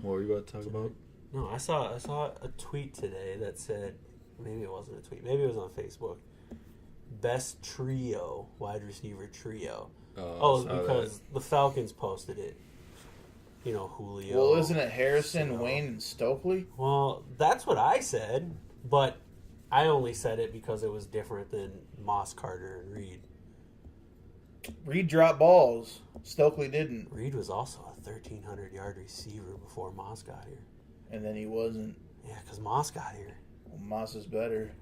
What were you about to talk about? No, I saw a tweet today that said, maybe it wasn't a tweet, maybe it was on Facebook. Best trio, wide receiver trio. Because the Falcons posted it. You know, Julio. Well, isn't it Harrison, Wayne, and Stokely? Well, that's what I said, but I only said it because it was different than Moss, Carter, and Reed. Reed dropped balls. Stokely didn't. Reed was also a 1,300-yard receiver before Moss got here. And then he wasn't. Yeah, because Moss got here. Well, Moss is better.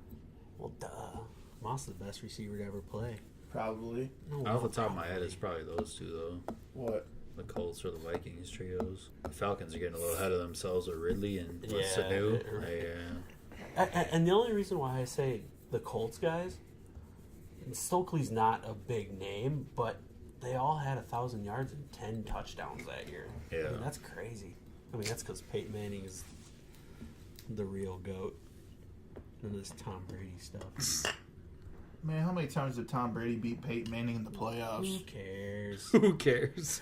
Well, duh. Moss is the best receiver to ever play. Probably. No, off the top of my head, it's probably those two, though. What? The Colts or the Vikings trios. The Falcons are getting a little ahead of themselves with Ridley and Sanu. And the only reason why I say the Colts guys, Stokely's not a big name, but they all had 1,000 yards and 10 touchdowns that year. Yeah. I mean, that's crazy. I mean, that's because Peyton Manning is the real GOAT. None of this Tom Brady stuff. Man, how many times did Tom Brady beat Peyton Manning in the playoffs? Who cares? Who cares?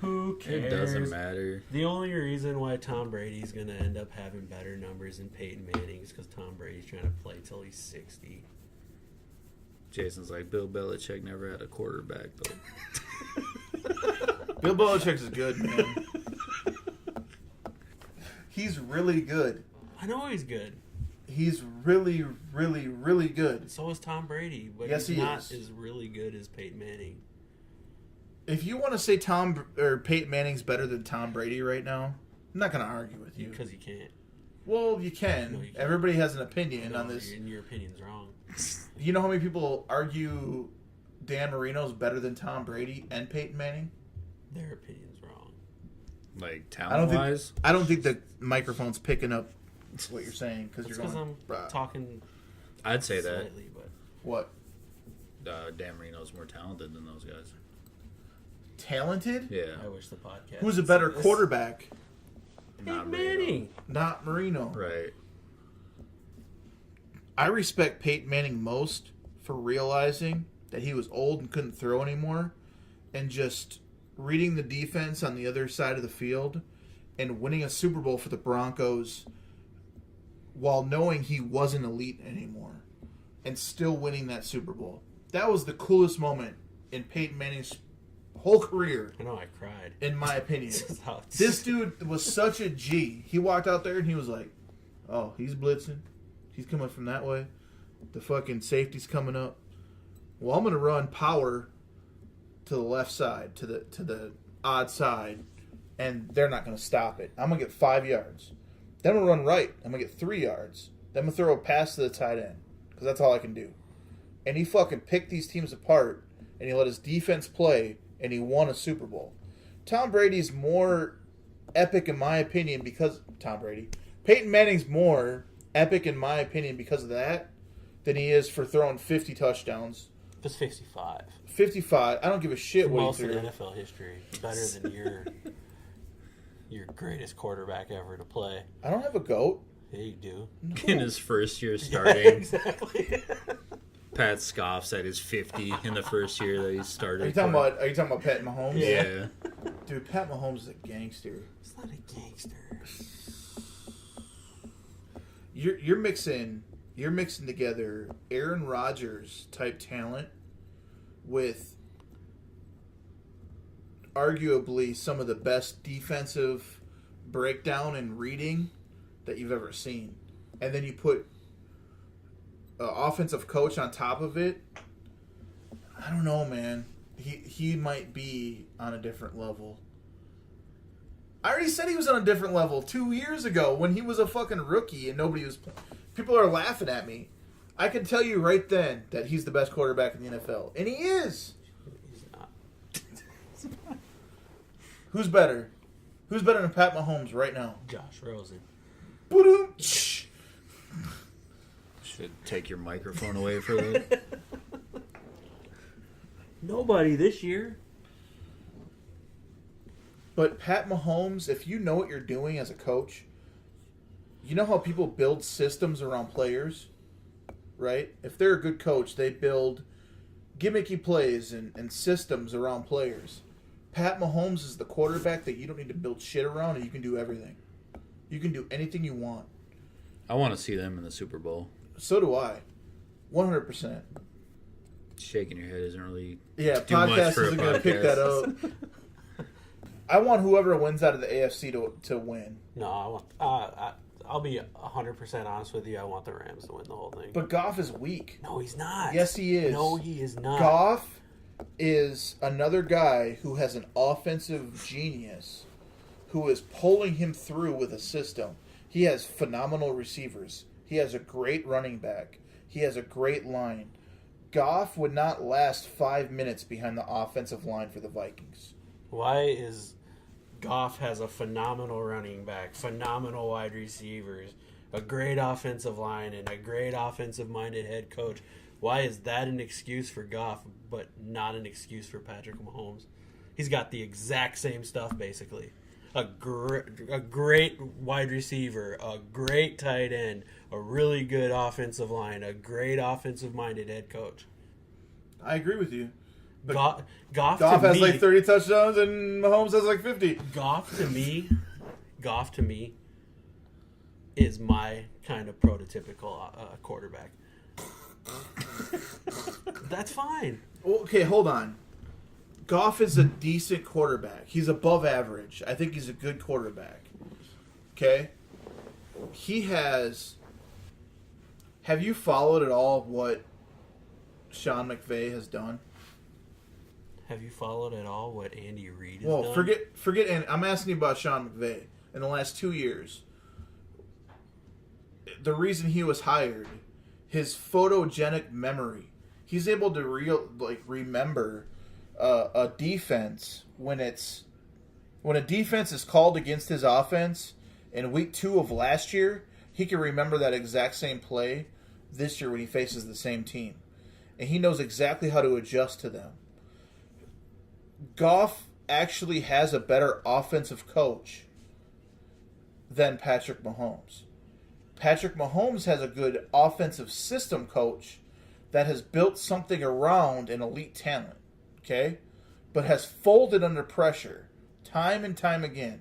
Who cares? It doesn't matter. The only reason why Tom Brady's going to end up having better numbers than Peyton Manning is because Tom Brady's trying to play till he's 60. Jason's like, Bill Belichick never had a quarterback, though. Bill Belichick is good, man. He's really good. I know he's good. He's really, really, really good. So is Tom Brady, but yes, he's not as really good as Peyton Manning. If you want to say Peyton Manning's better than Tom Brady right now, I'm not going to argue with you. Because you can't. Well, you can. No, you Everybody has an opinion on this. And your opinion's wrong. You know how many people argue Dan Marino's better than Tom Brady and Peyton Manning? Their opinion's wrong. Like, talent-wise? I don't think the microphone's picking up what you're saying. Because I'm talking I'd say slightly, that. But what? Dan Marino's more talented than those guys. Talented? Yeah. I wish the podcast. Who's a better quarterback? Peyton Manning. Not Marino. Right. I respect Peyton Manning most for realizing that he was old and couldn't throw anymore and just reading the defense on the other side of the field and winning a Super Bowl for the Broncos while knowing he wasn't elite anymore and still winning that Super Bowl. That was the coolest moment in Peyton Manning's whole career. I know, I cried. In my opinion. This dude was such a G. He walked out there and he was like, oh, he's blitzing. He's coming from that way. The fucking safety's coming up. Well, I'm going to run power to the left side, to the odd side, and they're not going to stop it. I'm going to get 5 yards. Then I'm going to run right. I'm going to get 3 yards. Then I'm going to throw a pass to the tight end because that's all I can do. And he fucking picked these teams apart, and he let his defense play, and he won a Super Bowl. Tom Brady's more epic in my opinion because Peyton Manning's more epic in my opinion because of that than he is for throwing 50 touchdowns. Just 55. 55. I don't give a shit what most he threw. of NFL history. Better than your greatest quarterback ever to play. I don't have a GOAT. Yeah, you do. No. In his first year starting. Yeah, exactly. Pat scoffs at his 50 in the first year that he started. Are you talking about Pat Mahomes? Yeah. Dude, Pat Mahomes is a gangster. He's not a gangster. You're mixing together Aaron Rodgers type talent with arguably some of the best defensive breakdown and reading that you've ever seen. And then you put an offensive coach on top of it. I don't know, man. He might be on a different level. I already said he was on a different level 2 years ago when he was a fucking rookie and nobody was... People are laughing at me. I can tell you right then that he's the best quarterback in the NFL. And he is. He's not. Who's better? Who's better than Pat Mahomes right now? Josh Rosen. Should take your microphone away for that. Nobody this year. But Pat Mahomes, if you know what you're doing as a coach, you know how people build systems around players, right? If they're a good coach, they build gimmicky plays and systems around players. Pat Mahomes is the quarterback that you don't need to build shit around, and you can do everything. You can do anything you want. I want to see them in the Super Bowl. So do I. 100%. Shaking your head isn't really too much for a podcast. Isn't going to pick that up. I want whoever wins out of the AFC to win. No, I'll be 100% honest with you. I want the Rams to win the whole thing. But Goff is weak. No, he's not. Yes, he is. No, he is not. Goff is another guy who has an offensive genius who is pulling him through with a system. He has phenomenal receivers. He has a great running back. He has a great line. Goff would not last 5 minutes behind the offensive line for the Vikings. Why is Goff has a phenomenal running back, phenomenal wide receivers, a great offensive line, and a great offensive-minded head coach? Why is that an excuse for Goff, but not an excuse for Patrick Mahomes? He's got the exact same stuff, basically. A great wide receiver, a great tight end, a really good offensive line, a great offensive-minded head coach. I agree with you. But Goff has like 30 touchdowns and Mahomes has like 50. Goff to me is my kind of prototypical quarterback. That's fine. Okay, hold on. Goff is a decent quarterback. He's above average. I think he's a good quarterback. Okay? He has... Have you followed at all what Sean McVay has done? Have you followed at all what Andy Reid has done? Well, forget, and I'm asking you about Sean McVay. In the last 2 years, the reason he was hired, his photogenic memory. He's able to remember a defense when a defense is called against his offense in week 2 of last year. He can remember that exact same play this year when he faces the same team, and he knows exactly how to adjust to them. Goff actually has a better offensive coach than Patrick Mahomes. Patrick Mahomes has a good offensive system coach that has built something around an elite talent, okay? But has folded under pressure time and time again.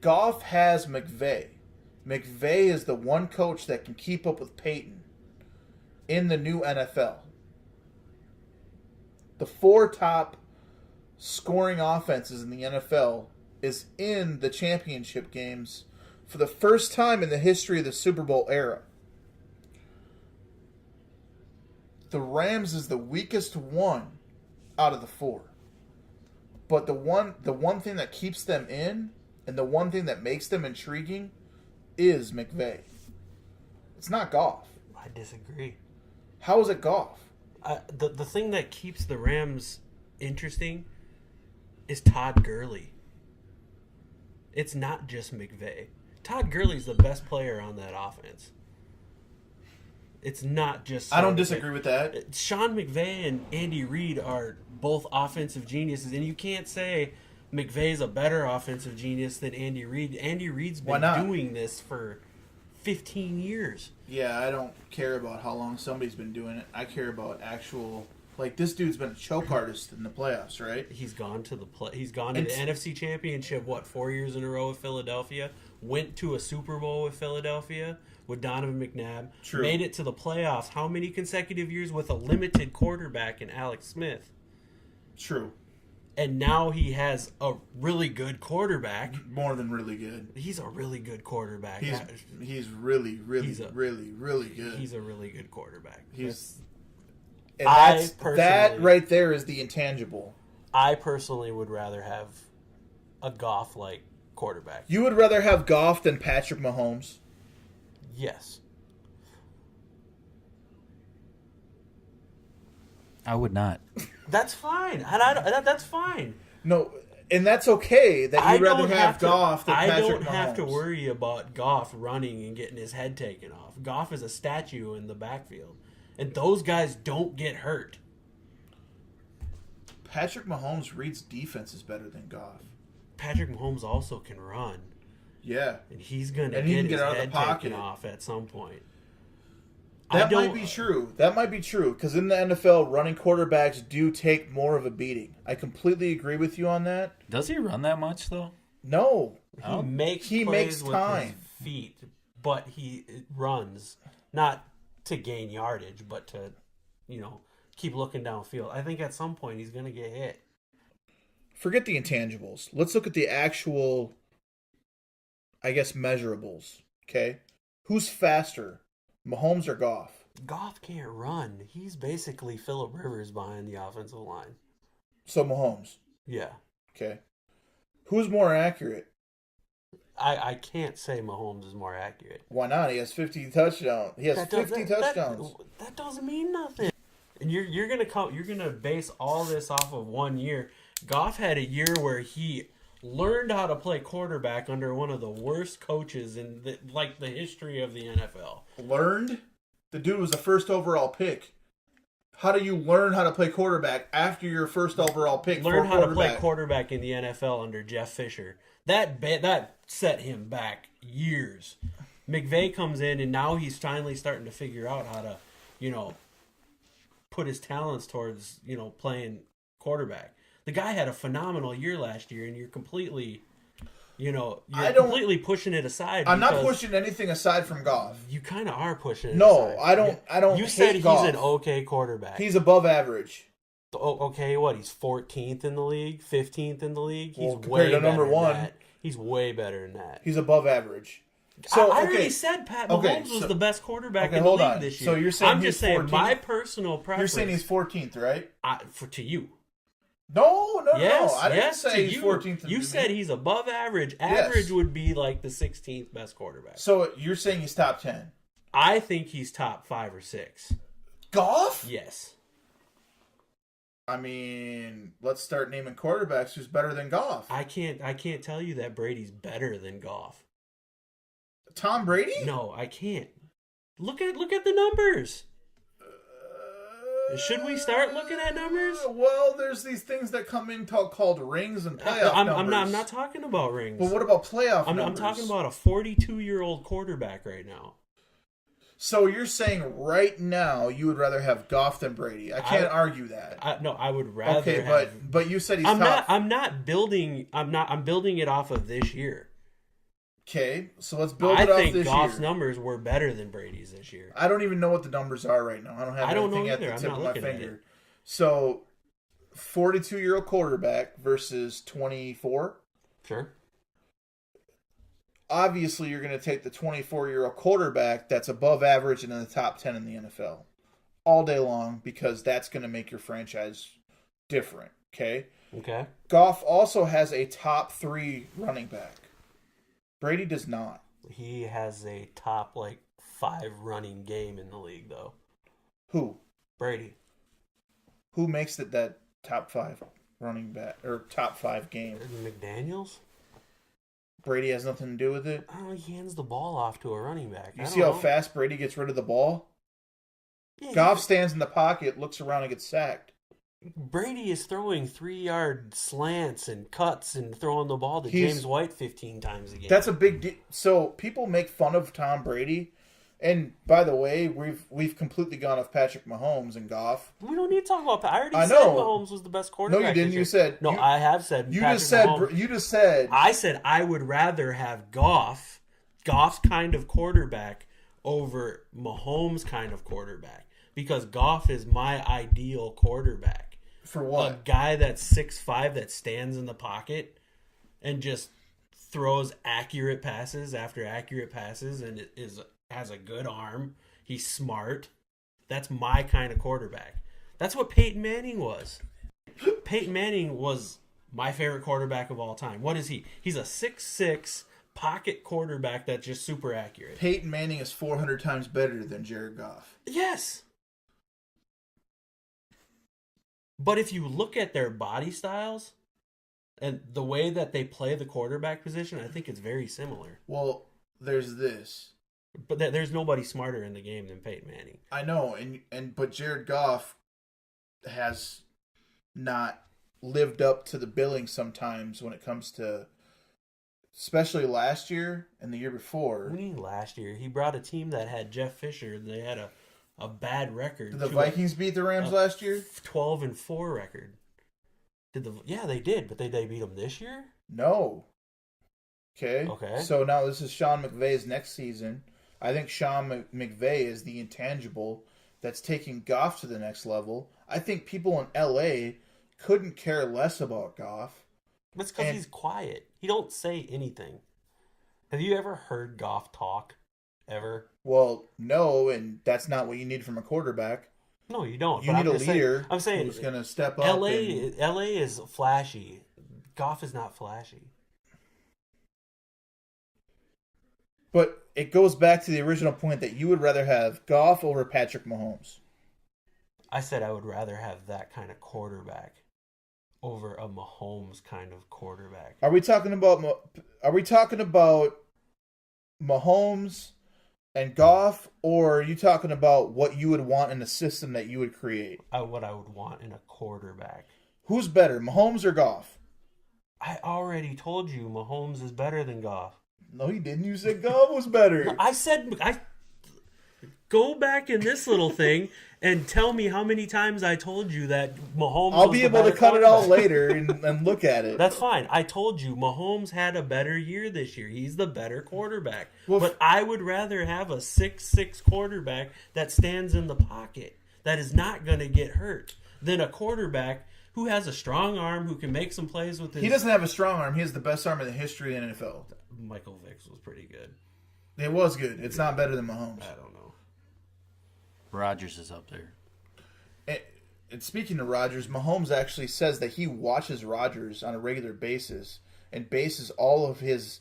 Goff has McVay. McVay is the one coach that can keep up with Peyton in the new NFL. The 4 top scoring offenses in the NFL is in the championship games for the first time in the history of the Super Bowl era. The Rams is the weakest one out of the 4. But the one thing that keeps them in and the one thing that makes them intriguing is McVay. It's not Goff. I disagree. How is it Goff? The thing that keeps the Rams interesting is Todd Gurley. It's not just McVay. Todd Gurley's the best player on that offense. It's not just... I don't disagree with that. Sean McVay and Andy Reid are both offensive geniuses, and you can't say McVay's a better offensive genius than Andy Reid. Andy Reid's been doing this for 15 years. Yeah, I don't care about how long somebody's been doing it. I care about actual... Like, this dude's been a choke artist in the playoffs, right? He's gone to the NFC Championship, 4 years in a row with Philadelphia. Went to a Super Bowl with Philadelphia with Donovan McNabb. True. Made it to the playoffs. How many consecutive years with a limited quarterback in Alex Smith? True. And now he has a really good quarterback. More than really good. He's a really good quarterback. He's really, really, really, really good. He's a really good quarterback. That right there is the intangible. I personally would rather have a Goff-like quarterback. You would rather have Goff than Patrick Mahomes? Yes. I would not. That's fine. That's fine. No, and that's okay that you'd rather have Goff than Patrick Mahomes. I don't have to worry about Goff running and getting his head taken off. Goff is a statue in the backfield. And those guys don't get hurt. Patrick Mahomes reads defenses better than Goff. Patrick Mahomes also can run. Yeah. And he's going to get his head taken off at some point. That might be true. That might be true because in the NFL, running quarterbacks do take more of a beating. I completely agree with you on that. Does he run that much though? No, he makes time with his feet, but he runs not to gain yardage, but to keep looking downfield. I think at some point he's going to get hit. Forget the intangibles. Let's look at the actual, I guess, measurables. Okay, who's faster? Mahomes or Goff? Goff can't run. He's basically Phillip Rivers behind the offensive line. So Mahomes. Yeah. Okay. Who's more accurate? I can't say Mahomes is more accurate. Why not? He has 50 touchdowns. He has 50 touchdowns. That doesn't mean nothing. And you're gonna base all this off of 1 year. Goff had a year where he learned how to play quarterback under one of the worst coaches in the history of the NFL. Learned? The dude was the first overall pick. How do you learn how to play quarterback after your first overall pick? Learn how to play quarterback in the NFL under Jeff Fisher. That set him back years. McVay comes in and now he's finally starting to figure out how to, put his talents towards, playing quarterback. The guy had a phenomenal year last year, and you're completely, completely pushing it aside. I'm not pushing anything aside from Goff. You kind of are pushing it aside. I don't. You said he's an okay quarterback. He's above average. Okay, what? He's 14th in the league, 15th in the league. He's compared to number one. He's way better than that. He's above average. So I already said Pat Mahomes was the best quarterback in the league this year. So you're saying I'm just saying 14th? My personal preference. You're saying he's 14th, right? To you. No. I didn't say he's 14th. You said he's above average. Average would be like the 16th best quarterback. So you're saying he's top 10? I think he's top 5 or 6. Goff? Yes. I mean, let's start naming quarterbacks who's better than Goff. I can't tell you that Brady's better than Goff. Tom Brady? No, I can't. Look at the numbers. Should we start looking at numbers? Well, there's these things that come in called rings and playoff numbers. I'm not talking about rings. But what about playoff numbers? I'm talking about a 42-year-old quarterback right now. So you're saying right now you would rather have Goff than Brady? I can't argue that. I would rather. Okay, but you said he's top. I'm building it off of this year. Okay, so let's build it off this year. I think Goff's numbers were better than Brady's this year. I don't even know what the numbers are right now. I don't have anything at the tip of my finger. So, 42-year-old quarterback versus 24. Sure. Obviously, you're going to take the 24-year-old quarterback that's above average and in the top 10 in the NFL all day long because that's going to make your franchise different. Okay. Goff also has a top 3 running back. Brady does not. He has a top 5 running game in the league, though. Who? Brady. Who makes it that top 5 running back or top 5 game? McDaniels. Brady has nothing to do with it. I don't know. He hands the ball off to a running back. You see how fast Brady gets rid of the ball? Yeah, Goff stands in the pocket, looks around, and gets sacked. Brady is throwing 3-yard slants and cuts and throwing the ball to James White 15 times a game. That's a big deal. So people make fun of Tom Brady, and by the way, we've completely gone off Patrick Mahomes and Goff. We don't need to talk about. I already said Mahomes was the best quarterback. No, you didn't. You said no. I have said. You Patrick just said. Mahomes. You just said. I said I would rather have Goff's kind of quarterback over Mahomes' kind of quarterback because Goff is my ideal quarterback. For what? A guy that's 6'5", that stands in the pocket and just throws accurate passes after accurate passes and has a good arm. He's smart. That's my kind of quarterback. That's what Peyton Manning was. Peyton Manning was my favorite quarterback of all time. What is he? He's a 6'6", pocket quarterback that's just super accurate. Peyton Manning is 400 times better than Jared Goff. Yes. But if you look at their body styles and the way that they play the quarterback position, I think it's very similar. Well, there's this. But there's nobody smarter in the game than Peyton Manning. I know, but Jared Goff has not lived up to the billing sometimes when it comes to, especially last year and the year before. What do you mean last year? He brought a team that had Jeff Fisher. They had a a bad record. Did the Vikings beat the Rams last year? 12-4 record. Yeah, they did, but did they beat them this year? No. Okay. Okay. So now this is Sean McVay's next season. I think Sean McVay is the intangible that's taking Goff to the next level. I think people in LA couldn't care less about Goff. That's because he's quiet. He don't say anything. Have you ever heard Goff talk? Ever? Well, no, and that's not what you need from a quarterback. No, you don't. You need a leader I'm saying who's going to step up. LA is flashy. Goff is not flashy. But it goes back to the original point that you would rather have Goff over Patrick Mahomes. I said I would rather have that kind of quarterback over a Mahomes kind of quarterback. Are we talking about Mahomes and Goff, or are you talking about what you would want in a system that you would create? What I would want in a quarterback. Who's better, Mahomes or Goff? I already told you Mahomes is better than Goff. No, you didn't. You said Goff was better. No, I go back in this little thing and tell me how many times I told you that Mahomes I'll be able to cut it all later and look at it. That's fine. I told you Mahomes had a better year this year. He's the better quarterback. Well, but I would rather have a 6'6" quarterback that stands in the pocket, that is not going to get hurt, than a quarterback who has a strong arm, who can make some plays with his... He doesn't have a strong arm. He has the best arm in the history of the NFL. Michael Vick's was pretty good. It was good. It's not better than Mahomes. I don't know. Rodgers is up there. And speaking of Rodgers, Mahomes actually says that he watches Rodgers on a regular basis and bases all of his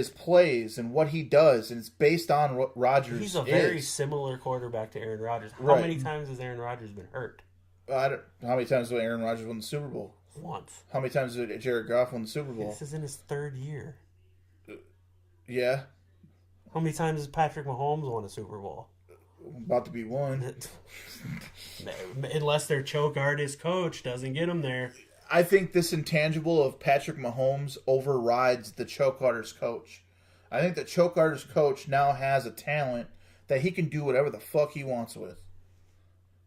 plays and what he does, and it's based on what Rodgers is. He's a very similar quarterback to Aaron Rodgers. How Right. many times has Aaron Rodgers been hurt? How many times did Aaron Rodgers win the Super Bowl? Once. How many times did Jared Goff win the Super Bowl? This is in his third year. Yeah. How many times has Patrick Mahomes won a Super Bowl? About to be one. Unless their choke artist coach doesn't get him there. I think this intangible of Patrick Mahomes overrides the choke artist coach. I think the choke artist coach now has a talent that he can do whatever the fuck he wants with.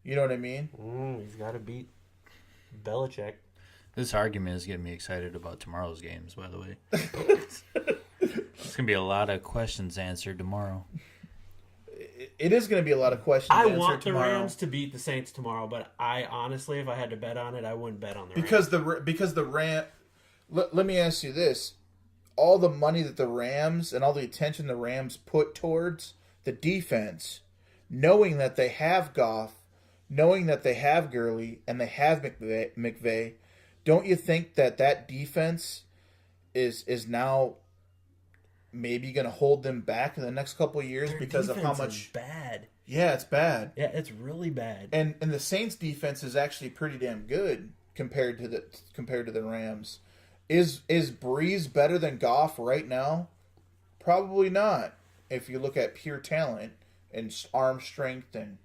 You know what I mean? He's got to beat Belichick. This argument is getting me excited about tomorrow's games, by the way. There's going to be a lot of questions answered tomorrow. It is going to be a lot of questions I answered want the tomorrow. Rams to beat the Saints tomorrow, but I honestly, if I had to bet on it, I wouldn't bet on the Because Rams. the Ram. Let me ask you this: all the money that the Rams and all the attention the Rams put towards the defense, knowing that they have Goff, knowing that they have Gurley and they have McVay, don't you think that defense is now maybe going to hold them back in the next couple of years because of how much bad? Yeah, it's bad. Yeah, it's really bad. And the Saints defense is actually pretty damn good compared to the Rams. Is Breeze better than Goff right now? Probably not. If you look at pure talent and arm strength and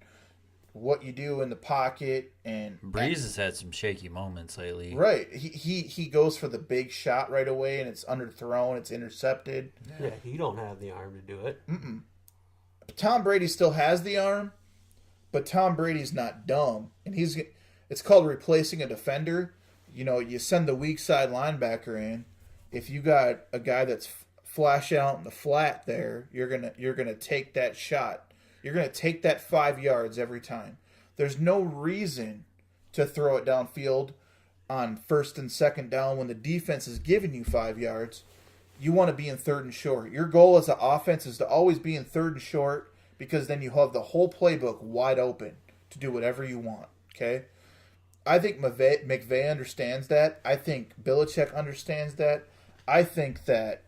what you do in the pocket, and Breeze has had some shaky moments lately. Right. He goes for the big shot right away, and it's underthrown, it's intercepted. Yeah, he don't have the arm to do it. Tom Brady still has the arm, but Tom Brady's not dumb, and it's called replacing a defender. You know, you send the weak side linebacker in. If you got a guy that's flash out in the flat there, you're gonna take that shot. You're going to take that 5 yards every time. There's no reason to throw it downfield on first and second down when the defense is giving you 5 yards. You want to be in third and short. Your goal as an offense is to always be in third and short, because then you have the whole playbook wide open to do whatever you want. Okay? I think McVay understands that. I think Belichick understands that. I think that,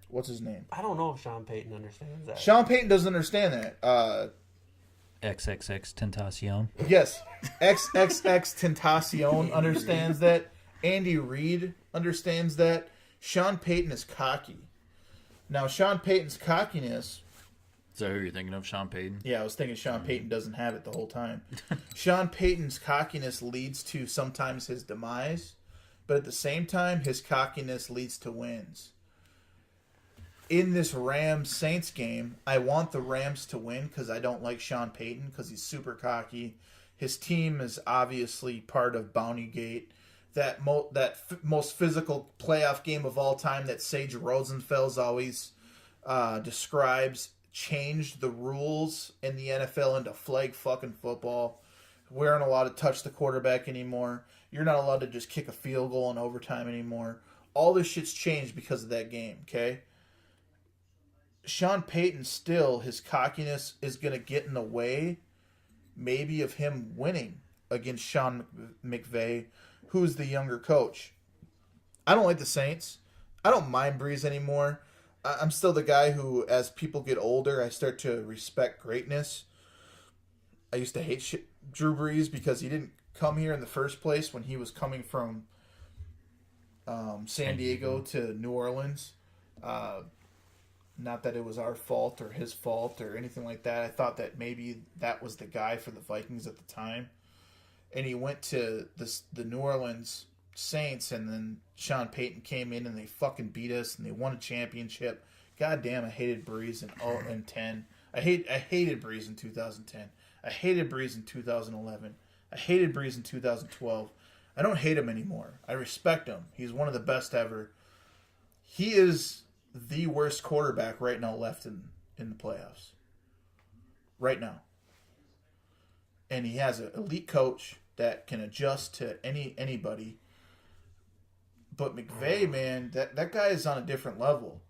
what's his name? I don't know if Sean Payton understands that. Sean Payton doesn't understand that. XXX Tentacion. Yes, XXX Tentacion understands that. Andy Reid understands that. Sean Payton is cocky. Now, Sean Payton's cockiness... Is that who you're thinking of, Sean Payton? Yeah, I was thinking Sean Payton doesn't have it the whole time. Sean Payton's cockiness leads to sometimes his demise, but at the same time, his cockiness leads to wins. in this Rams-Saints game, I want the Rams to win because I don't like Sean Payton because he's super cocky. His team is obviously part of Bountygate. That most physical playoff game of all time that Sage Rosenfels always describes changed the rules in the NFL into flag fucking football. We aren't allowed to touch the quarterback anymore. You're not allowed to just kick a field goal in overtime anymore. All this shit's changed because of that game, okay? Sean Payton still, his cockiness is going to get in the way maybe of him winning against Sean McVay, who's the younger coach. I don't like the Saints. I don't mind Breeze anymore. I'm still the guy who, as people get older, I start to respect greatness. I used to hate Drew Brees because he didn't come here in the first place when he was coming from San Diego to New Orleans. Not that it was our fault or his fault or anything like that. I thought that maybe that was the guy for the Vikings at the time. And he went to the New Orleans Saints, and then Sean Payton came in and they fucking beat us and they won a championship. God damn, I hated Breeze in 10. I hated Breeze in 2010. I hated Breeze in 2011. I hated Breeze in 2012. I don't hate him anymore. I respect him. He's one of the best ever. He is the worst quarterback right now left in the playoffs. Right now. And he has an elite coach that can adjust to anybody. But McVay, man, that guy is on a different level.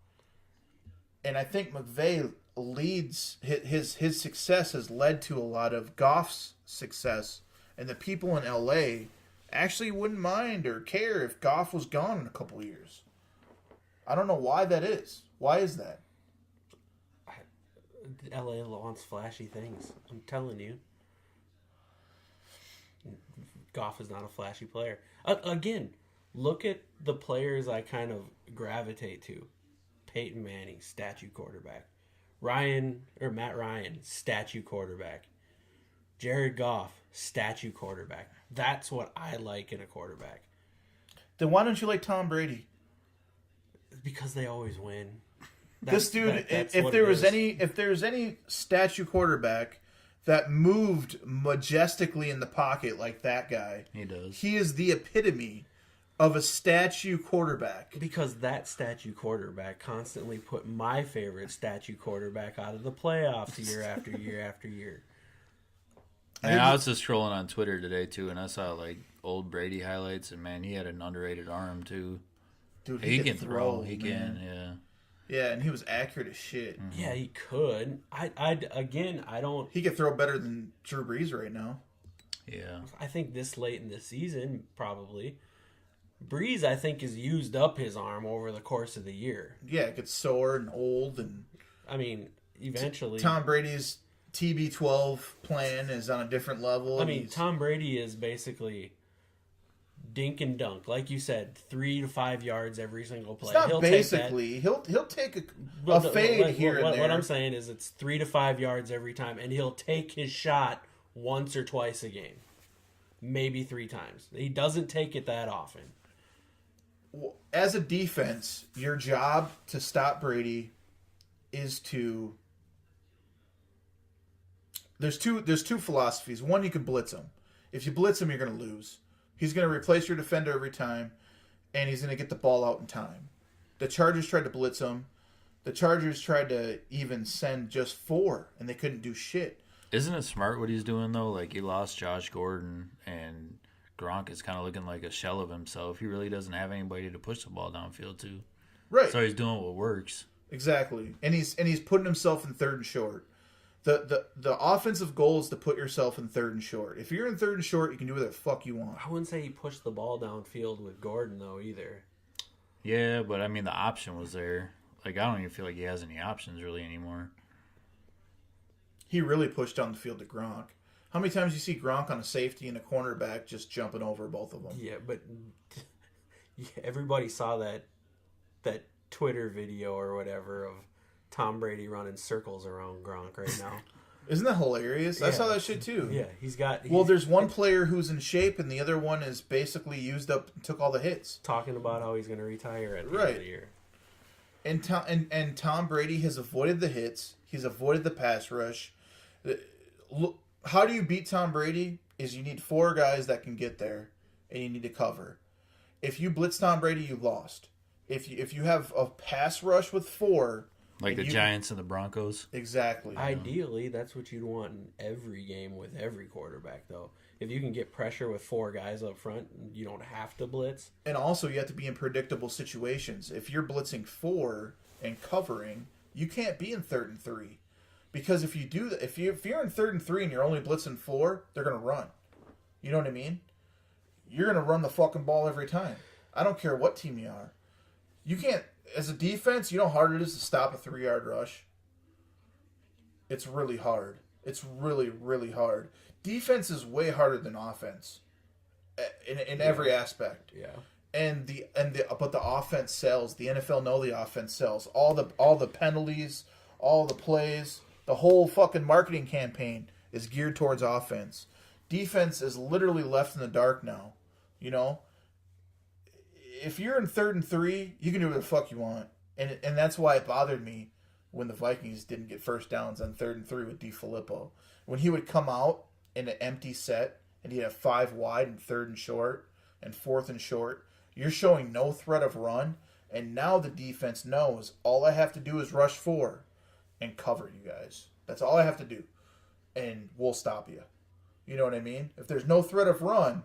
And I think McVay leads, his success has led to a lot of Goff's success. And the people in LA actually wouldn't mind or care if Goff was gone in a couple of years. I don't know why that is. Why is that? LA wants flashy things. I'm telling you. Goff is not a flashy player. Again, look at the players I kind of gravitate to. Peyton Manning, statue quarterback. Matt Ryan, statue quarterback. Jared Goff, statue quarterback. That's what I like in a quarterback. Then why don't you like Tom Brady? Because they always win. This dude, if there's any statue quarterback that moved majestically in the pocket like that guy, he does. He is the epitome of a statue quarterback. Because that statue quarterback constantly put my favorite statue quarterback out of the playoffs year after year after year. And I was just scrolling on Twitter today too, and I saw like old Brady highlights, and man, he had an underrated arm too. Dude, he can throw. He can, yeah. Yeah, and he was accurate as shit. Mm-hmm. Yeah, he could. I don't. He could throw better than Drew Brees right now. Yeah. I think this late in the season, probably. Brees, I think, has used up his arm over the course of the year. Yeah, it gets sore and old, and I mean, eventually, Tom Brady's TB12 plan is on a different level. I mean, Tom Brady is basically dink and dunk, like you said, 3 to 5 yards every single play. It's not basically. He'll take a fade here and there. What I'm saying is, it's 3 to 5 yards every time, and he'll take his shot once or twice a game, maybe 3 times. He doesn't take it that often. As a defense, your job to stop Brady is to. There's two philosophies. One, you can blitz him. If you blitz him, you're going to lose. He's going to replace your defender every time, and he's going to get the ball out in time. The Chargers tried to blitz him. The Chargers tried to even send just 4, and they couldn't do shit. Isn't it smart what he's doing, though? Like, he lost Josh Gordon, and Gronk is kind of looking like a shell of himself. He really doesn't have anybody to push the ball downfield to. Right. So he's doing what works. Exactly. And he's putting himself in 3rd and short. The offensive goal is to put yourself in 3rd and short. If you're in 3rd and short, you can do whatever the fuck you want. I wouldn't say he pushed the ball downfield with Gordon, though, either. Yeah, but I mean, the option was there. Like, I don't even feel like he has any options really anymore. He really pushed down the field to Gronk. How many times you see Gronk on a safety and a cornerback just jumping over both of them? Yeah, but everybody saw that Twitter video or whatever of Tom Brady running circles around Gronk right now. Isn't that hilarious? Yeah. I saw that shit too. Yeah, well, there's one player who's in shape, and the other one is basically used up and took all the hits. Talking about how he's going to retire at the end of the year. And Tom Brady has avoided the hits. He's avoided the pass rush. How do you beat Tom Brady? Is you need 4 guys that can get there, and you need to cover. If you blitz Tom Brady, you lost. If you have a pass rush with 4, like the Giants and the Broncos, exactly. Ideally, that's what you'd want in every game with every quarterback, though. If you can get pressure with 4 guys up front, you don't have to blitz. And also, you have to be in predictable situations. If you're blitzing 4 and covering, you can't be in 3rd and 3, because if you do that, if you're in 3rd and 3 and you're only blitzing 4, they're gonna run. You know what I mean? You're gonna run the fucking ball every time. I don't care what team you are. You can't, as a defense, you know how hard it is to stop a 3-yard rush? It's really hard. It's really, really hard. Defense is way harder than offense in every aspect. Yeah. But the offense sells. The NFL know the offense sells. All the penalties, all the plays, the whole fucking marketing campaign is geared towards offense. Defense is literally left in the dark now. You know? If you're in 3rd and 3, you can do what the fuck you want. And that's why it bothered me when the Vikings didn't get first downs on 3rd and 3 with DiFilippo. When he would come out in an empty set and he'd have 5 wide and 3rd and short and 4th and short, you're showing no threat of run. And now the defense knows all I have to do is rush 4 and cover you guys. That's all I have to do. And we'll stop you. You know what I mean? If there's no threat of run,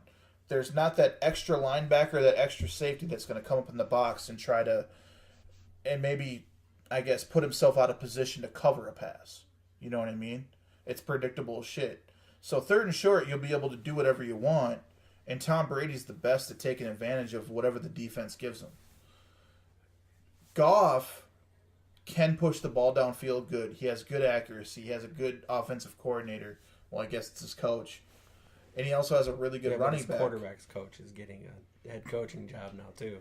there's not that extra linebacker, that extra safety that's going to come up in the box and try to, and maybe, I guess, put himself out of position to cover a pass. You know what I mean? It's predictable shit. So 3rd and short, you'll be able to do whatever you want, and Tom Brady's the best at taking advantage of whatever the defense gives him. Goff can push the ball downfield good. He has good accuracy. He has a good offensive coordinator. Well, I guess it's his coach. And he also has a really good running back. Quarterback's coach is getting a head coaching job now, too.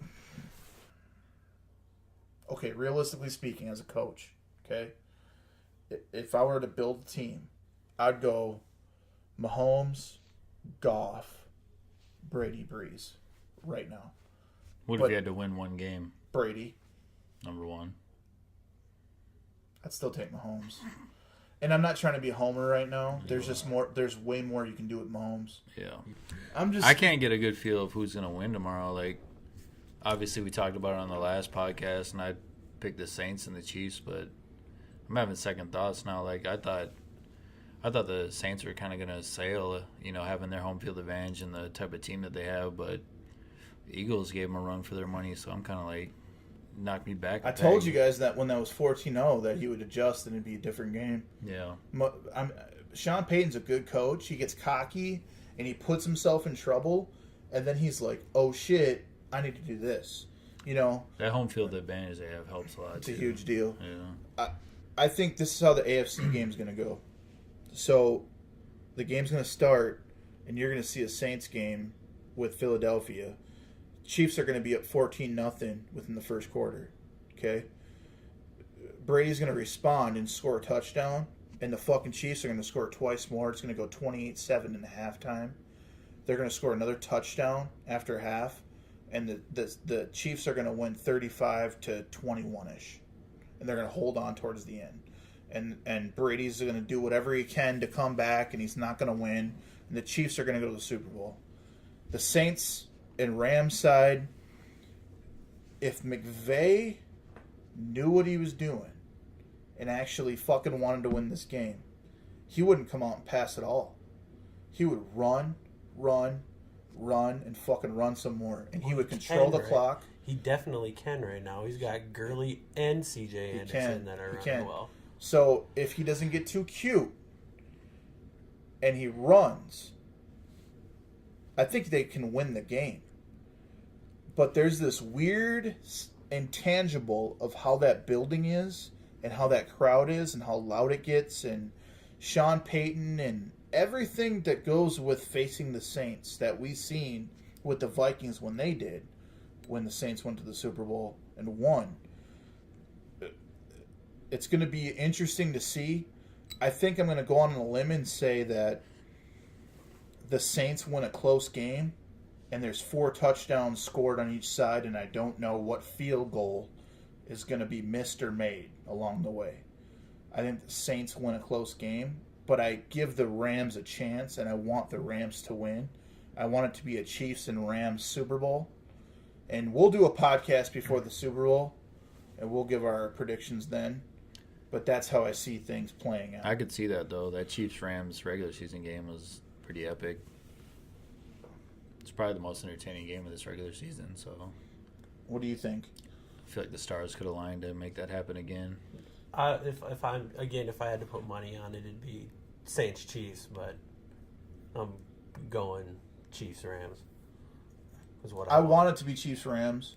Okay, realistically speaking, as a coach, okay, if I were to build a team, I'd go Mahomes, Goff, Brady, Breeze right now. What if you had to win one game? Brady. Number 1. I'd still take Mahomes. And I'm not trying to be a homer right now. There's just more. There's way more you can do with Mahomes. Yeah. I can't get a good feel of who's going to win tomorrow. Like, obviously we talked about it on the last podcast, and I picked the Saints and the Chiefs, but I'm having second thoughts now. Like, I thought the Saints were kind of going to sail, having their home field advantage and the type of team that they have, but the Eagles gave them a run for their money, so I'm kind of like, knock me back. I told you guys that when that was 14-0 that he would adjust and it'd be a different game. Yeah. Sean Payton's a good coach. He gets cocky and he puts himself in trouble, and then he's like, oh shit, I need to do this. That home field advantage they have helps a lot. It's a huge deal. Yeah. I think this is how the AFC game's going to go. So the game's going to start, and you're going to see a Saints game with Philadelphia. Chiefs are going to be up 14-0 within the first quarter. Okay? Brady's going to respond and score a touchdown, and the fucking Chiefs are going to score twice more. It's going to go 28-7 in the halftime. They're going to score another touchdown after half, and the Chiefs are going to win 35-21-ish. And they're going to hold on towards the end. And Brady's going to do whatever he can to come back, and he's not going to win. And the Chiefs are going to go to the Super Bowl. The Saints and Rams side, if McVay knew what he was doing and actually fucking wanted to win this game, he wouldn't come out and pass it all. He would run, and fucking run some more. And he would control the clock. He definitely can right now. He's got Gurley and CJ Anderson that are running well. So if he doesn't get too cute and he runs, I think they can win the game. But there's this weird intangible of how that building is and how that crowd is and how loud it gets, and Sean Payton and everything that goes with facing the Saints that we've seen with the Vikings when the Saints went to the Super Bowl and won. It's going to be interesting to see. I think I'm going to go on a limb and say that the Saints win a close game, and there's 4 touchdowns scored on each side, and I don't know what field goal is going to be missed or made along the way. I think the Saints win a close game, but I give the Rams a chance, and I want the Rams to win. I want it to be a Chiefs and Rams Super Bowl. And we'll do a podcast before the Super Bowl, and we'll give our predictions then. But that's how I see things playing out. I could see that, though. That Chiefs-Rams regular season game was pretty epic. It's probably the most entertaining game of this regular season, so... What do you think? I feel like the stars could align to make that happen again. If I had to put money on it, it'd be Saints Chiefs, but I'm going Chiefs Rams. Is what I want it to be Chiefs Rams,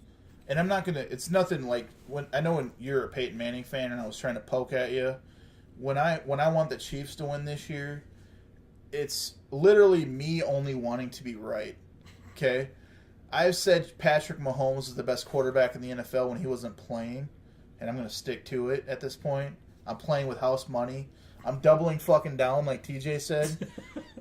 and I'm not gonna. It's nothing like when you're a Peyton Manning fan, and I was trying to poke at you. When I want the Chiefs to win this year, it's literally me only wanting to be right. Okay, I've said Patrick Mahomes is the best quarterback in the NFL when he wasn't playing. And I'm going to stick to it at this point. I'm playing with house money. I'm doubling fucking down like TJ said,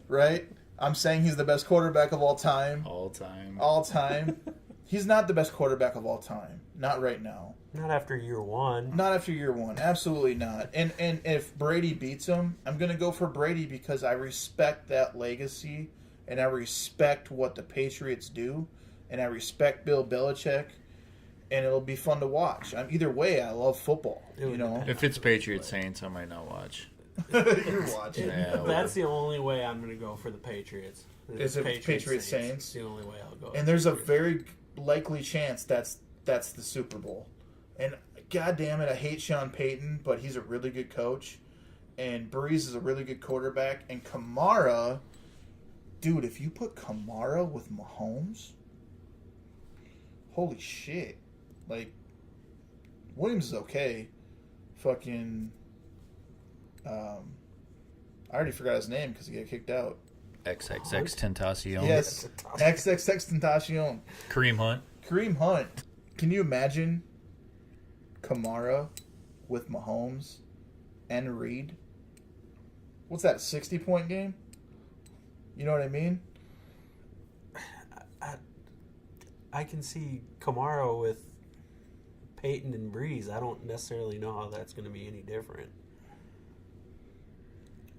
right? I'm saying he's the best quarterback of all time. All time. All time. He's not the best quarterback of all time. Not right now. Not after year one. Not after year one. Absolutely not. And if Brady beats him, I'm going to go for Brady because I respect that legacy and I respect what the Patriots do and I respect Bill Belichick. And it'll be fun to watch. Either way, I love football. You know, if it's Patriots Saints, I might not watch. You're watching. Yeah, that's the only way I'm going to go for the Patriots. Is it Patriots Saints? It's the only way I'll go. And there's a very likely chance that's the Super Bowl. And God damn it, I hate Sean Payton, but he's a really good coach. And Breeze is a really good quarterback. And Kamara, dude, if you put Kamara with Mahomes, holy shit. Like, Williams is okay. Fucking, I already forgot his name because he got kicked out. XXX Tentacion. Yes, XXX Tentacion. Kareem Hunt. Can you imagine Kamara with Mahomes and Reed? What's that, a 60-point game? You know what I mean? I can see Kamara with Peyton and Breeze. I don't necessarily know how that's going to be any different.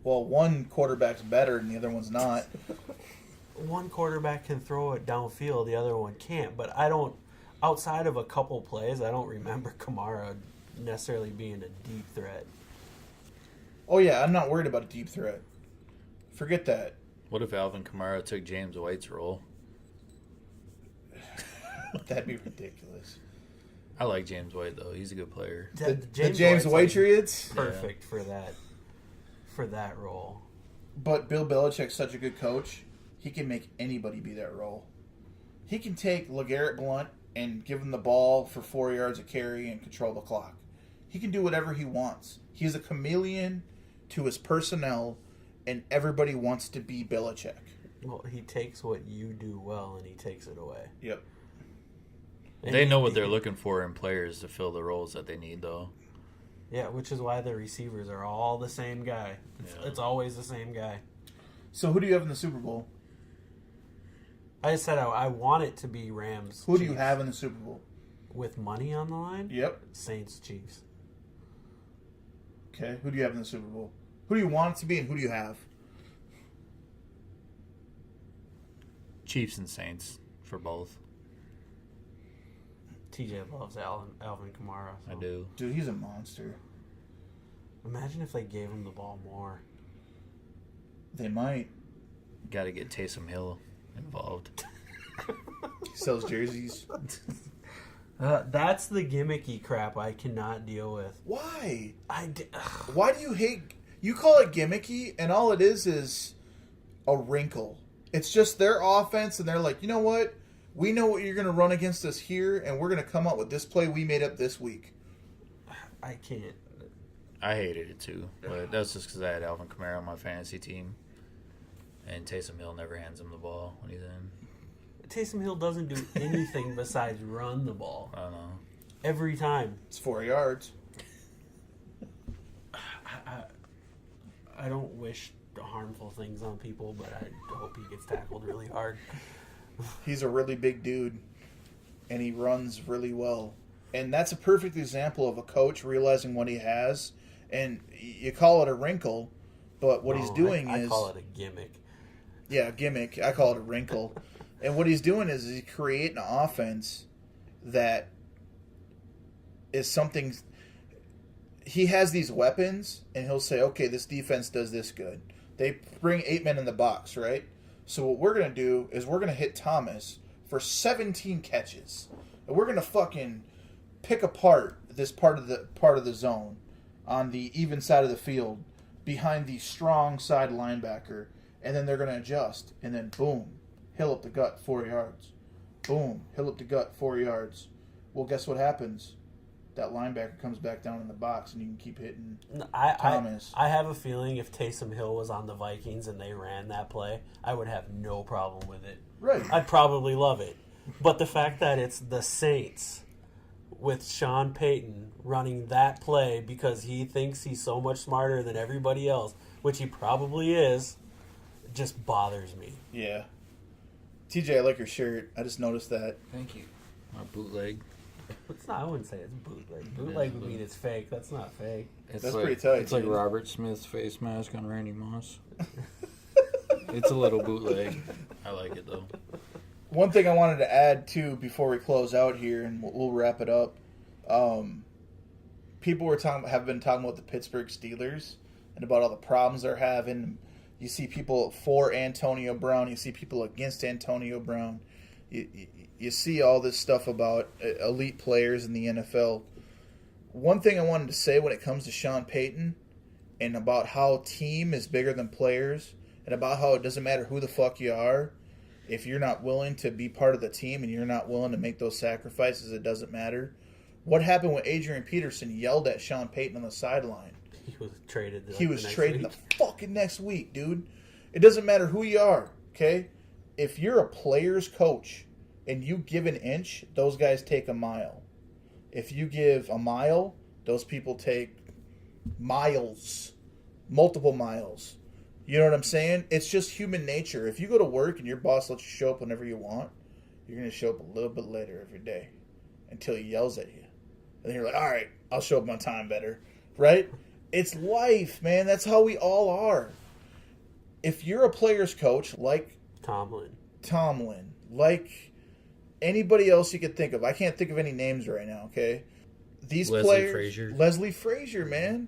Well, one quarterback's better and the other one's not. One quarterback can throw it downfield, the other one can't. But I don't, outside of a couple plays, I don't remember Kamara necessarily being a deep threat. Oh, yeah, I'm not worried about a deep threat. Forget that. What if Alvin Kamara took James White's role? That'd be ridiculous. I like James White, though. He's a good player. The James White-Patriots? Perfect for that role. But Bill Belichick's such a good coach, he can make anybody be that role. He can take LeGarrette Blount and give him the ball for 4 yards of carry and control the clock. He can do whatever he wants. He's a chameleon to his personnel, and everybody wants to be Belichick. Well, he takes what you do well, and he takes it away. Yep. And they know what they're looking for in players to fill the roles that they need, though. Yeah, which is why the receivers are all the same guy. It's always the same guy. So who do you have in the Super Bowl? I just said I want it to be Rams. Who Chiefs. do you have in the Super Bowl? With money on the line? Yep. Saints, Chiefs. Okay, who do you have in the Super Bowl? Who do you want it to be and who do you have? Chiefs and Saints for both. TJ loves Alvin Kamara. So. I do. Dude, he's a monster. Imagine if they gave him the ball more. They might. Got to get Taysom Hill involved. He sells jerseys. That's the gimmicky crap I cannot deal with. Why? Ugh. Why do you hate... You call it gimmicky, and all it is a wrinkle. It's just their offense, and they're like, you know what? We know what you're going to run against us here, and we're going to come up with this play we made up this week. I can't. I hated it too, but that's just because I had Alvin Kamara on my fantasy team, and Taysom Hill never hands him the ball when he's in. Taysom Hill doesn't do anything besides run the ball. I don't know. Every time. It's 4 yards. I don't wish harmful things on people, but I hope he gets tackled really hard. He's a really big dude, and he runs really well. And that's a perfect example of a coach realizing what he has. And you call it a wrinkle, but what he's doing is... I call it a gimmick. Yeah, gimmick. I call it a wrinkle. And what he's doing is he's creating an offense that is something... He has these weapons, and he'll say, okay, this defense does this good. They bring 8 men in the box, right? So what we're going to do is we're going to hit Thomas for 17 catches. And we're going to fucking pick apart this part of the zone on the even side of the field behind the strong side linebacker. And then they're going to adjust. And then, boom, hill up the gut, 4 yards. Boom, hill up the gut, 4 yards. Well, guess what happens? That linebacker comes back down in the box, and you can keep hitting Thomas. I have a feeling if Taysom Hill was on the Vikings and they ran that play, I would have no problem with it. Right. I'd probably love it. But the fact that it's the Saints with Sean Payton running that play because he thinks he's so much smarter than everybody else, which he probably is, just bothers me. Yeah. TJ, I like your shirt. I just noticed that. Thank you. My bootleg. It's not. I wouldn't say it's bootleg. Bootleg would mean it's fake. That's not fake. That's pretty tight. It's like Robert Smith's face mask on Randy Moss. It's a little bootleg. I like it though. One thing I wanted to add too before we close out here, and we'll wrap it up. People have been talking about the Pittsburgh Steelers and about all the problems they're having. You see people for Antonio Brown. You see people against Antonio Brown. You see all this stuff about elite players in the NFL. One thing I wanted to say when it comes to Sean Payton and about how team is bigger than players and about how it doesn't matter who the fuck you are, if you're not willing to be part of the team and you're not willing to make those sacrifices, it doesn't matter. What happened when Adrian Peterson yelled at Sean Payton on the sideline? He was traded. He was traded the fucking next week, dude. It doesn't matter who you are, okay? If you're a player's coach and you give an inch, those guys take a mile. If you give a mile, those people take miles, multiple miles. You know what I'm saying? It's just human nature. If you go to work and your boss lets you show up whenever you want, you're going to show up a little bit later every day until he yells at you. And then you're like, all right, I'll show up on time better. Right? It's life, man. That's how we all are. If you're a player's coach like Tomlin, like anybody else you could think of. I can't think of any names right now, okay? These Leslie Frazier, man.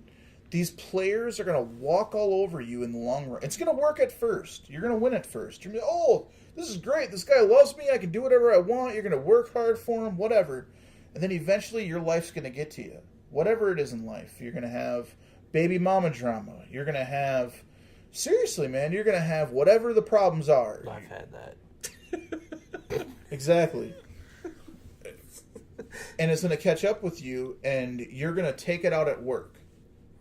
These players are going to walk all over you in the long run. It's going to work at first. You're going to win at first. You're going to be, oh, this is great. This guy loves me. I can do whatever I want. You're going to work hard for him, whatever. And then eventually your life's going to get to you. Whatever it is in life. You're going to have baby mama drama. You're going to have... Seriously, man, you're going to have whatever the problems are. I've had that. Exactly. And it's going to catch up with you, and you're going to take it out at work.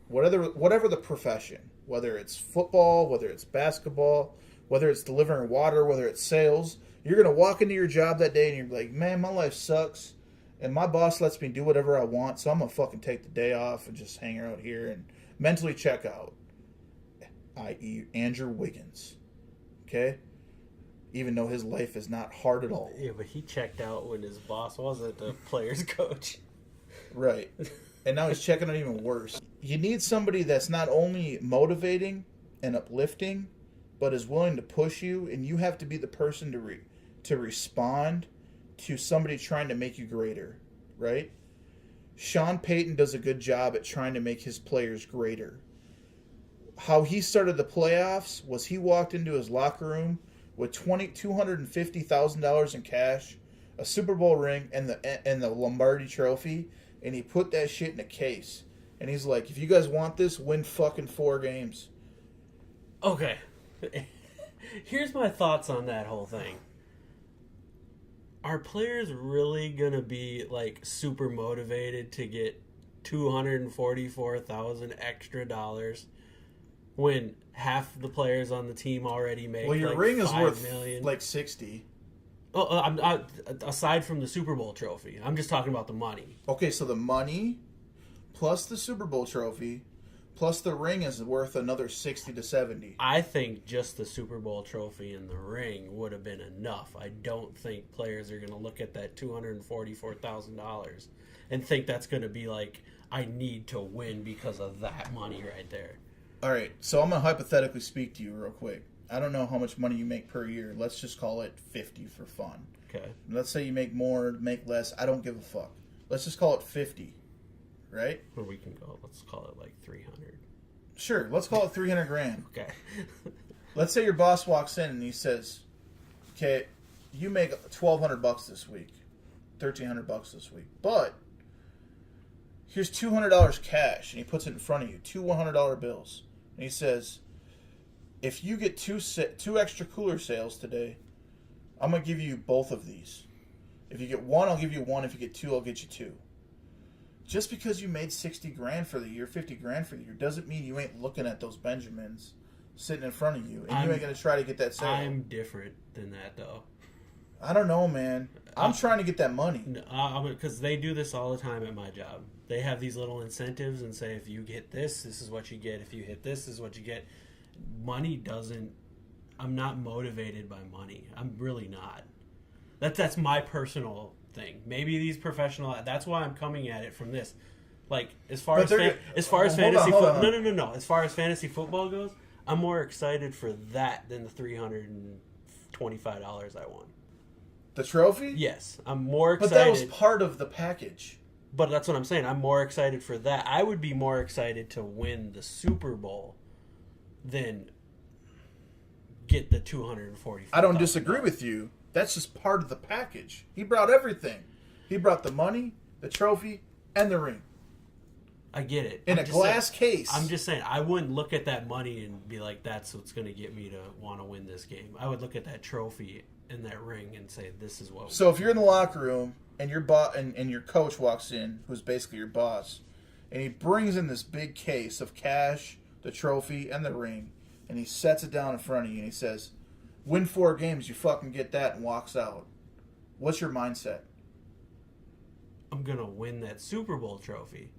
Whatever the profession, whether it's football, whether it's basketball, whether it's delivering water, whether it's sales, you're going to walk into your job that day, and you're like, man, my life sucks, and my boss lets me do whatever I want, so I'm going to fucking take the day off and just hang out here and mentally check out. I.e. Andrew Wiggins. Okay? Even though his life is not hard at all. Yeah, but he checked out when his boss wasn't the player's coach. Right. And now he's checking out even worse. You need somebody that's not only motivating and uplifting, but is willing to push you, and you have to be the person to respond to somebody trying to make you greater. Right? Sean Payton does a good job at trying to make his players greater. How he started the playoffs was he walked into his locker room with $250,000 in cash, a Super Bowl ring, and the Lombardi Trophy, and he put that shit in a case. And he's like, if you guys want this, win fucking 4 games. Okay. Here's my thoughts on that whole thing. Are players really going to be, like, super motivated to get $244,000 extra dollars when half the players on the team already make your like ring is $5 worth million? Like 60. Oh, aside from the Super Bowl trophy, I'm just talking about the money. Okay, so the money plus the Super Bowl trophy Plus the ring is worth another 60 to 70. I think just the Super Bowl trophy and the ring would have been enough. I don't think players are going to look at that $244,000 and think that's going to be like, I need to win because of that money right there. All right, so I'm going to hypothetically speak to you real quick. I don't know how much money you make per year. Let's just call it 50 for fun. Okay. Let's say you make more, make less. I don't give a fuck. Let's just call it 50, right? Or we can go, let's call it like 300. Sure, let's call it 300 grand. Okay. Let's say your boss walks in and he says, okay, you make $1,200 this week, $1,300 this week, but here's $200 cash, and he puts it in front of you, two $100 bills, and he says, if you get two extra cooler sales today, I'm going to give you both of these. If you get one, I'll give you one. If you get two, I'll get you two. Just because you made 60 grand for the year, 50 grand for the year, doesn't mean you ain't looking at those Benjamins sitting in front of you, and you ain't going to try to get that sale. I'm different than that, though. I don't know, man. I'm trying to get that money. Because they do this all the time at my job. They have these little incentives and say, if you get this, this is what you get. If you hit this is what you get. Money doesn't... I'm not motivated by money. I'm really not. That's my personal thing. Maybe these professional... That's why I'm coming at it from this. Like, as far as fantasy football... No. As far as fantasy football goes, I'm more excited for that than the $325 I won. The trophy? Yes. I'm more excited... But that was part of the package. But that's what I'm saying. I'm more excited for that. I would be more excited to win the Super Bowl than get the $240. I don't disagree with you. That's just part of the package. He brought everything. He brought the money, the trophy, and the ring. I get it. In a glass case. I'm just saying, I wouldn't look at that money and be like, that's what's going to get me to want to win this game. I would look at that trophy and that ring and say, this is what... So if you're in the locker room and your coach walks in, who's basically your boss, and he brings in this big case of cash, the trophy, and the ring, and he sets it down in front of you and he says, win 4 games, you fucking get that, and walks out. What's your mindset? I'm going to win that Super Bowl trophy.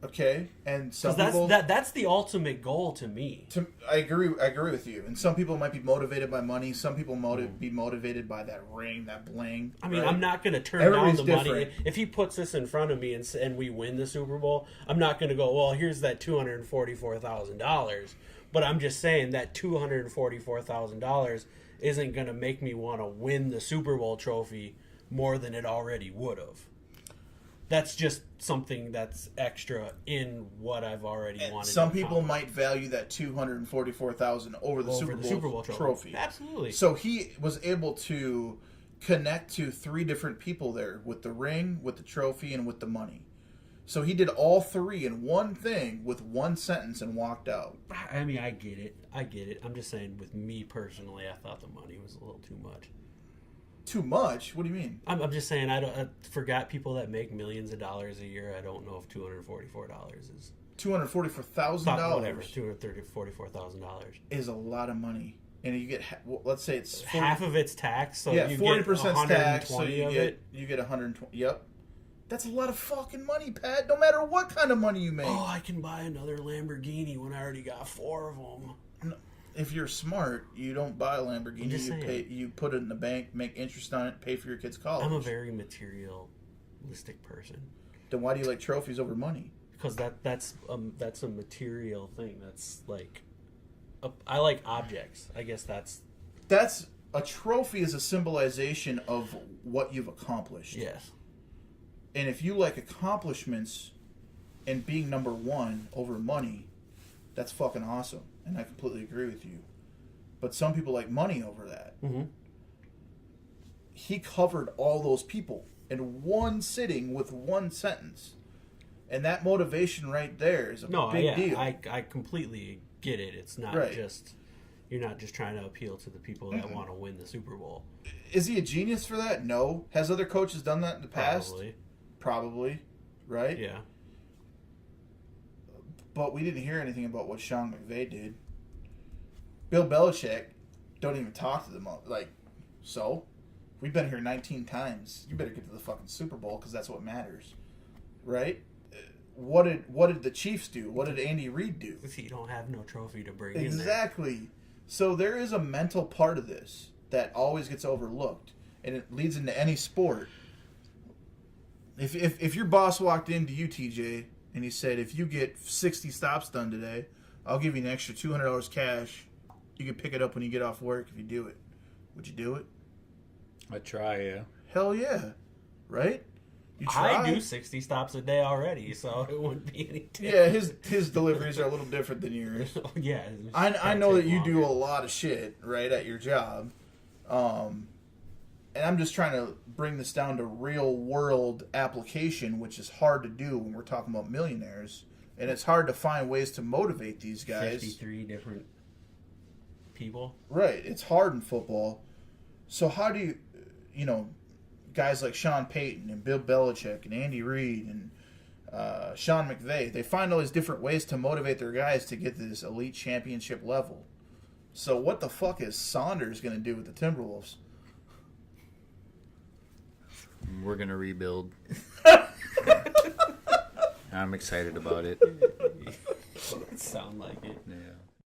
Okay, and some people... That's the ultimate goal to me. I agree with you. And some people might be motivated by money. Some people be motivated by that ring, that bling. I mean, right? I'm not going to turn down the money. If he puts this in front of me and we win the Super Bowl, I'm not going to go, well, here's that $244,000. But I'm just saying that $244,000 isn't going to make me want to win the Super Bowl trophy more than it already would have. That's just something that's extra in what I've already wanted. Some people might value that $244,000 over the Super Bowl trophy. Absolutely. So he was able to connect to 3 different people there with the ring, with the trophy, and with the money. So he did all 3 in one thing with one sentence and walked out. I mean, I get it. I'm just saying, with me personally, I thought the money was a little too much. Too much? What do you mean? I'm just saying, I forgot people that make millions of dollars a year. I don't know if $244 is $244,000. Whatever, $244,000 is a lot of money, and you get let's say it's 40, half of it's tax. So you 40% get tax. So you get 120. Yep, that's a lot of fucking money, Pat. No matter what kind of money you make. Oh, I can buy another Lamborghini when I already got 4 of them. No. If you're smart, you don't buy a Lamborghini. You put it in the bank, make interest on it, pay for your kids' college. I'm a very materialistic person. Then why do you like trophies over money? Because that's a material thing. That's like, I like objects. I guess that's a trophy is a symbolization of what you've accomplished. Yes. And if you like accomplishments and being number one over money, that's fucking awesome. And I completely agree with you. But some people like money over that. Mm-hmm. He covered all those people in one sitting with one sentence. And that motivation right there is a big deal. I completely get it. It's not just... You're not just trying to appeal to the people that want to win the Super Bowl. Is he a genius for that? No. Has other coaches done that in the past? Probably. Right? Yeah. But we didn't hear anything about what Sean McVay did. Bill Belichick, don't even talk to them. So? We've been here 19 times. You better get to the fucking Super Bowl because that's what matters. Right? what did the Chiefs do? What did Andy Reid do? You don't have no trophy to bring Exactly. in there. So there is a mental part of this that always gets overlooked, and it leads into any sport. If your boss walked into you, TJ, and he said, if you get 60 stops done today, I'll give you an extra $200 cash. You can pick it up when you get off work if you do it. Would you do it? I'd try, yeah. Hell yeah. Right? You try. I do 60 stops a day already, so it wouldn't be any different. Yeah, his deliveries are a little different than yours. Yeah. I know that you do a lot of shit, right, at your job. And I'm just trying to bring this down to real world application, which is hard to do when we're talking about millionaires. And it's hard to find ways to motivate these guys. 53 different people. Right. It's hard in football. So how do you, guys like Sean Payton and Bill Belichick and Andy Reid and Sean McVay, they find all these different ways to motivate their guys to get to this elite championship level. So what the fuck is Saunders going to do with the Timberwolves? We're going to rebuild. I'm excited about it. Sound like it. Yeah.